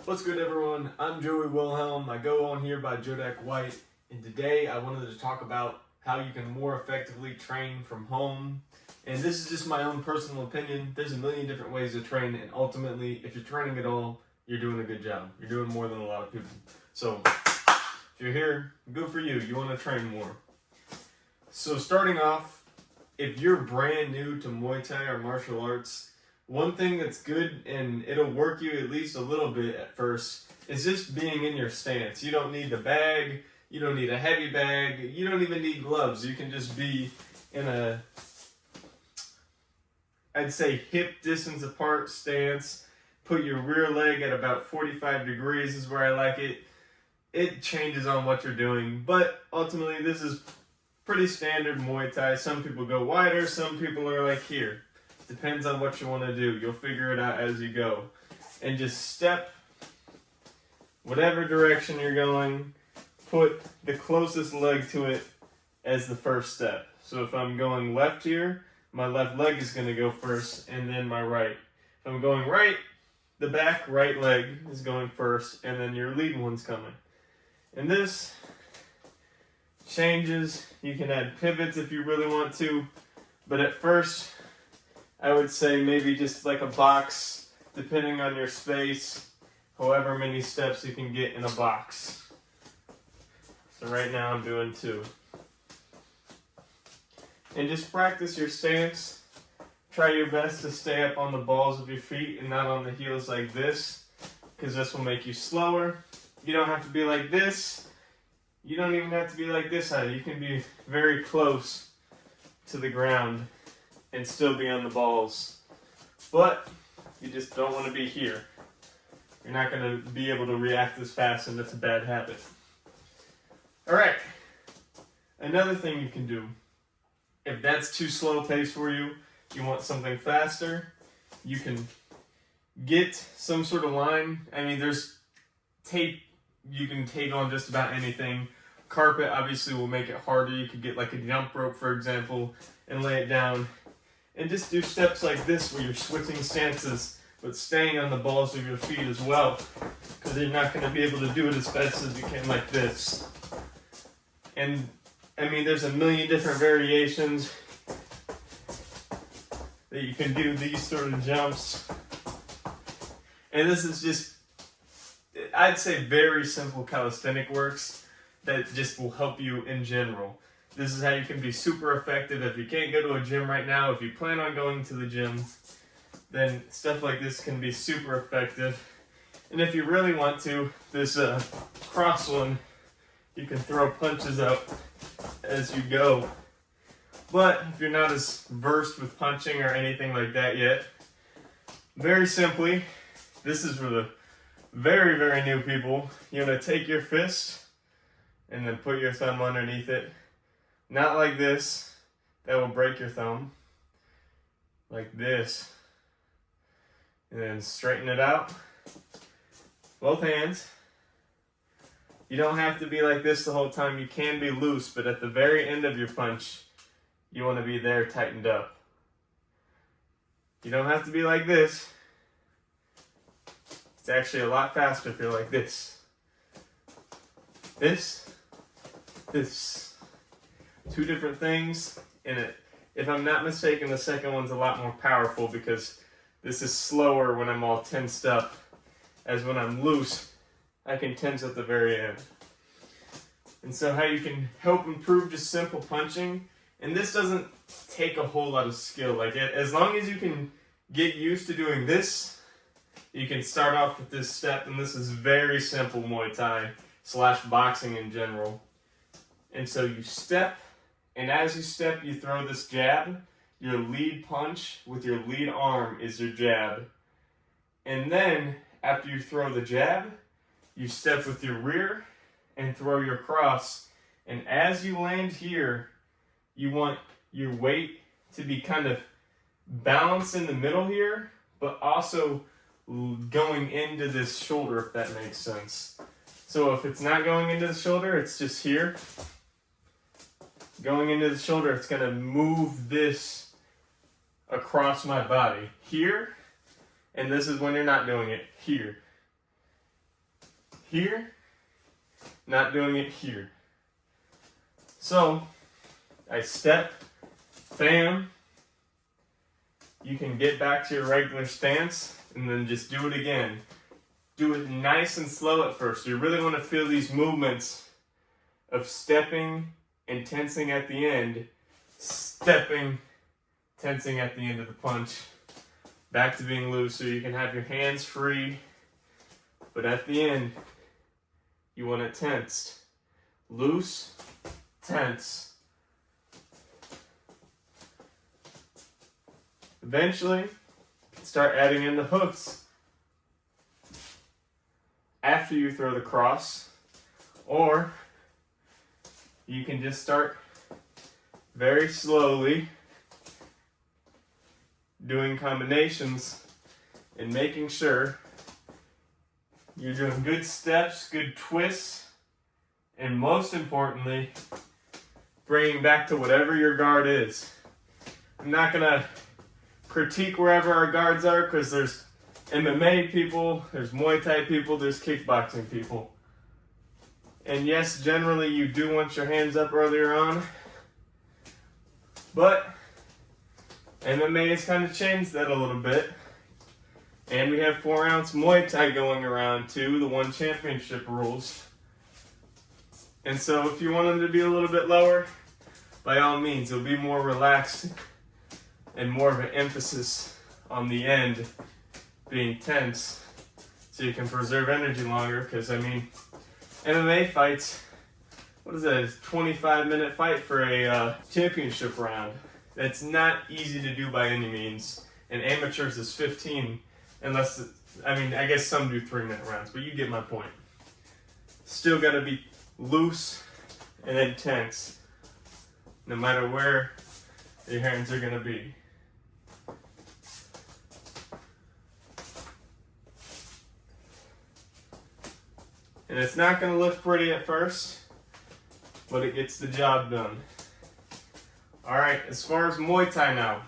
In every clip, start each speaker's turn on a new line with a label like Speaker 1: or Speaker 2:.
Speaker 1: What's good, everyone? I'm Joey Wilhelm. I go on here by Jodak White, and today I wanted to talk about how you can more effectively train from home. And this is just my own personal opinion. There's a million different ways to train, and ultimately, if you're training at all, you're doing a good job. You're doing more than a lot of people. So, if you're here, good for you. You want to train more. So, starting off, if you're brand new to Muay Thai or martial arts, one thing that's good, and it'll work you at least a little bit at first, is just being in your stance. You don't need a bag, you don't need a heavy bag, you don't even need gloves. You can just be in a, I'd say, hip distance apart stance. Put your rear leg at about 45 degrees is where I like it. It changes on what you're doing, but ultimately this is pretty standard Muay Thai. Some people go wider, some people are like here. Depends on what you want to do. You'll figure it out as you go. And just step whatever direction you're going. Put the closest leg to it as the first step. So if I'm going left here, my left leg is going to go first, and then my right. If I'm going right, the back right leg is going first, and then your lead one's coming. And this changes. You can add pivots if you really want to, but at first, I would say maybe just like a box, depending on your space, however many steps you can get in a box. So right now I'm doing 2. And just practice your stance. Try your best to stay up on the balls of your feet and not on the heels like this, because this will make you slower. You don't have to be like this. You don't even have to be like this high. You can be very close to the ground and still be on the balls. But you just don't want to be here. You're not going to be able to react as fast, and that's a bad habit. Alright, another thing you can do, if that's too slow pace for you, you want something faster, you can get some sort of line. I mean, there's tape, you can tape on just about anything. Carpet obviously will make it harder. You could get like a jump rope, for example, and lay it down. And just do steps like this where you're switching stances, but staying on the balls of your feet as well, because you're not going to be able to do it as fast as you can like this. And, I mean, there's a million different variations that you can do these sort of jumps. And this is just, I'd say, very simple calisthenic works that just will help you in general. This is how you can be super effective. If you can't go to a gym right now, if you plan on going to the gym, then stuff like this can be super effective. And if you really want to, this cross one, you can throw punches out as you go. But if you're not as versed with punching or anything like that yet, very simply, this is for the very, very new people. You're going to take your fist and then put your thumb underneath it. Not like this, that will break your thumb. Like this. And then straighten it out. Both hands. You don't have to be like this the whole time. You can be loose, but at the very end of your punch, you want to be there tightened up. You don't have to be like this. It's actually a lot faster if you're like this. This. 2 different things in it. If I'm not mistaken, the second one's a lot more powerful because this is slower when I'm all tensed up, as when I'm loose, I can tense at the very end. And so how you can help improve just simple punching, and this doesn't take a whole lot of skill. Like, as long as you can get used to doing this, you can start off with this step, and this is very simple Muay Thai / boxing in general. And so you step, and as you step, you throw this jab. Your lead punch with your lead arm is your jab. And then, after you throw the jab, you step with your rear and throw your cross. And as you land here, you want your weight to be kind of balanced in the middle here, but also going into this shoulder, if that makes sense. So if it's not going into the shoulder, it's just here. Going into the shoulder, it's going to move this across my body here, and this is when you're not doing it here. here, not doing it here. So I step, bam. You can get back to your regular stance and then just do it again. Do it nice and slow at first. You really want to feel these movements of stepping and tensing at the end. Stepping, tensing at the end of the punch. Back to being loose so you can have your hands free. But at the end, you want it tensed. Loose, tense. Eventually, start adding in the hooks after you throw the cross, or you can just start very slowly doing combinations and making sure you're doing good steps, good twists, and most importantly, bringing back to whatever your guard is. I'm not gonna critique wherever our guards are because there's MMA people, there's Muay Thai people, there's kickboxing people. And yes, generally you do want your hands up earlier on, but MMA has kind of changed that a little bit. And we have 4-ounce Muay Thai going around too, the one championship rules. And so if you want them to be a little bit lower, by all means, it'll be more relaxed and more of an emphasis on the end being tense so you can preserve energy longer. Because, I mean, MMA fights, what is that, a 25-minute fight for a championship round. That's not easy to do by any means. And amateurs is 15, unless, I mean, I guess some do 3-minute rounds, but you get my point. Still got to be loose and then tense, no matter where your hands are going to be. And it's not going to look pretty at first, but it gets the job done. Alright, as far as Muay Thai now,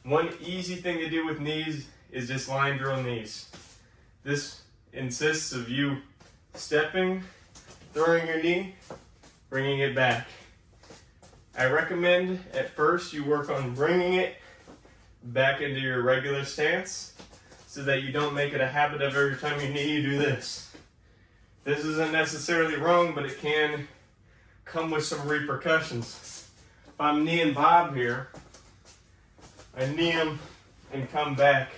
Speaker 1: one easy thing to do with knees is just line drill knees. This insists of you stepping, throwing your knee, bringing it back. I recommend at first you work on bringing it back into your regular stance so that you don't make it a habit of every time you knee you do this. This isn't necessarily wrong, but it can come with some repercussions. If I'm kneeing Bob here, I knee him and come back.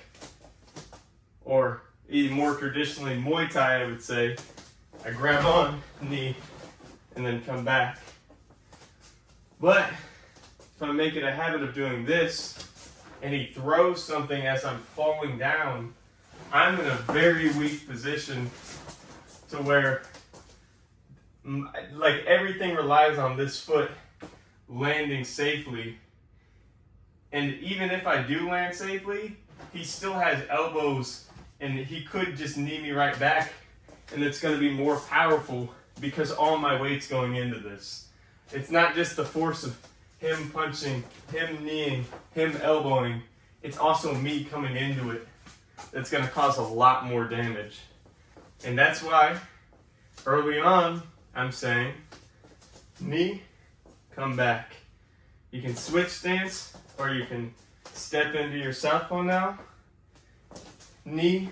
Speaker 1: Or even more traditionally Muay Thai, I would say, I grab on, knee, and then come back. But if I make it a habit of doing this, and he throws something as I'm falling down, I'm in a very weak position to where like everything relies on this foot landing safely. And even if I do land safely, he still has elbows and he could just knee me right back, and it's going to be more powerful because all my weight's going into this. It's not just the force of him punching, him kneeing, him elbowing. It's also me coming into it that's going to cause a lot more damage. And that's why early on I'm saying knee, come back. You can switch stance or you can step into your southpaw now. Knee,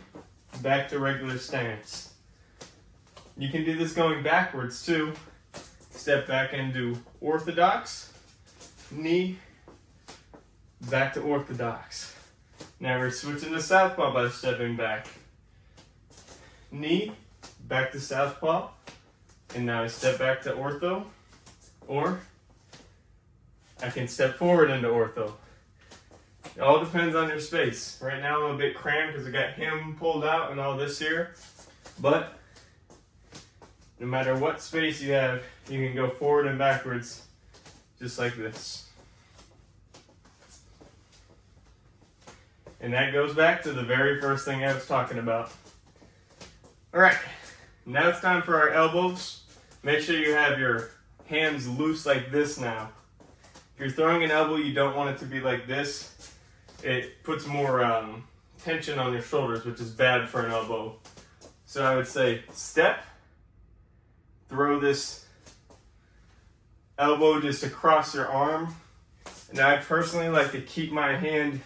Speaker 1: back to regular stance. You can do this going backwards too. Step back into orthodox. Knee, back to orthodox. Now we're switching to southpaw by stepping back. Knee, back to southpaw. And now I step back to ortho. Or I can step forward into ortho. It all depends on your space. Right now I'm a bit cramped because I got him pulled out and all this here. But no matter what space you have, you can go forward and backwards just like this. And that goes back to the very first thing I was talking about. Alright, now it's time for our elbows. Make sure you have your hands loose like this now. If you're throwing an elbow, you don't want it to be like this. It puts more tension on your shoulders, which is bad for an elbow. So I would say step, throw this elbow just across your arm. And I personally like to keep my hand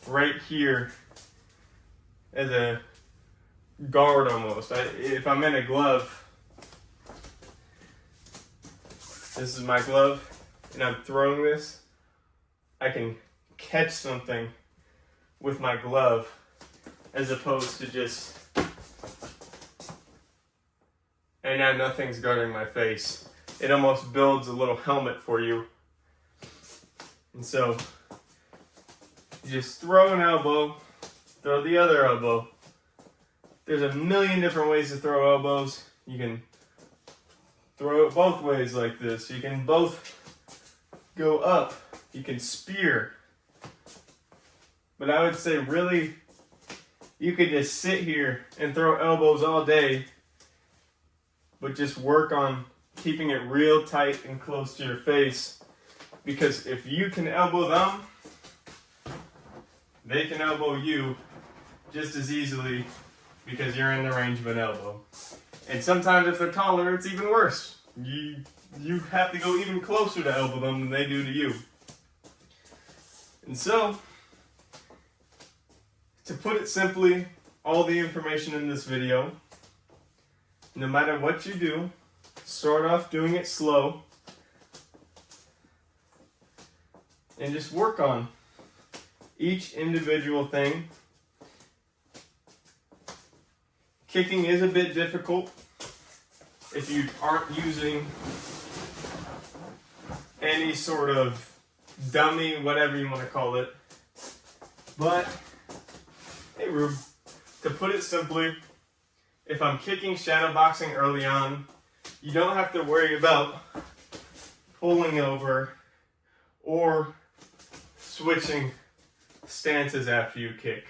Speaker 1: right here as a guard almost. If I'm in a glove, this is my glove, and I'm throwing this, I can catch something with my glove as opposed to just, and now nothing's guarding my face. It almost builds a little helmet for you. And so, you just throw an elbow, throw the other elbow. There's a million different ways to throw elbows. You can throw it both ways like this. You can both go up. You can spear. But I would say really, you could just sit here and throw elbows all day, but just work on keeping it real tight and close to your face. Because if you can elbow them, they can elbow you just as easily because you're in the range of an elbow. And sometimes if they're taller, it's even worse. You have to go even closer to elbow them than they do to you. And so, to put it simply, all the information in this video, no matter what you do, start off doing it slow and just work on each individual thing. Kicking is a bit difficult if you aren't using any sort of dummy, whatever you want to call it. But, hey Rube, to put it simply, if I'm kicking shadow boxing early on, you don't have to worry about pulling over or switching stances after you kick.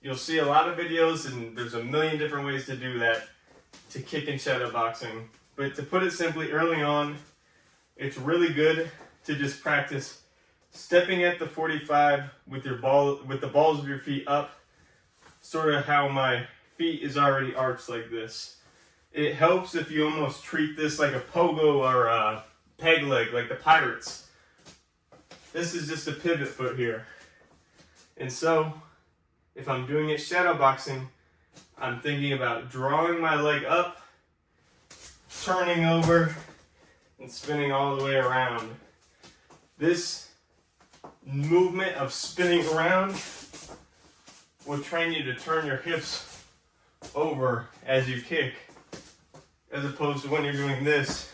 Speaker 1: You'll see a lot of videos, and there's a million different ways to do that, to kick in shadow boxing. But to put it simply, early on, it's really good to just practice stepping at the 45 with the balls of your feet up, sort of how my feet is already arched like this. It helps if you almost treat this like a pogo or a peg leg, like the Pirates. This is just a pivot foot here. And so, if I'm doing it shadow boxing, I'm thinking about drawing my leg up, turning over, and spinning all the way around. This movement of spinning around will train you to turn your hips over as you kick, as opposed to when you're doing this.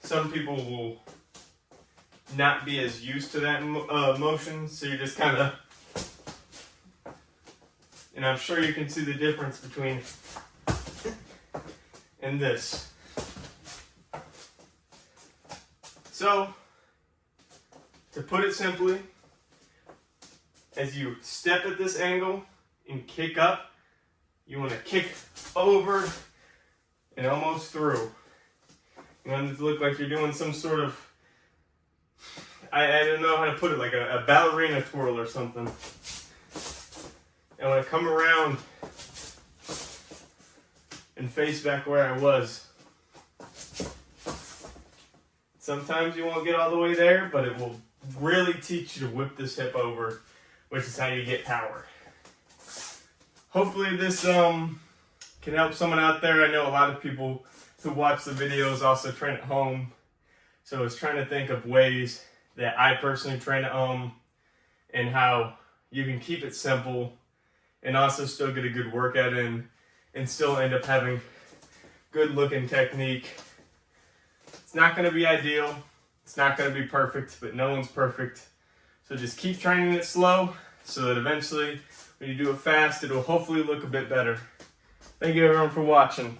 Speaker 1: Some people will not be as used to that motion, so you're just kind of, and I'm sure you can see the difference between and this. So, to put it simply, as you step at this angle and kick up, you want to kick over and almost through. You want it to look like you're doing some sort of, I don't know how to put it, like a ballerina twirl or something. And when I come around and face back where I was, sometimes you won't get all the way there, but it will really teach you to whip this hip over, which is how you get power. Hopefully this can help someone out there. I know a lot of people who watch the videos also train at home, so I was trying to think of ways that I personally train at home and how you can keep it simple and also still get a good workout in and still end up having good looking technique. It's not going to be ideal, it's not going to be perfect, but no one's perfect. So just keep training it slow so that eventually when you do it fast, it'll hopefully look a bit better. Thank you everyone for watching.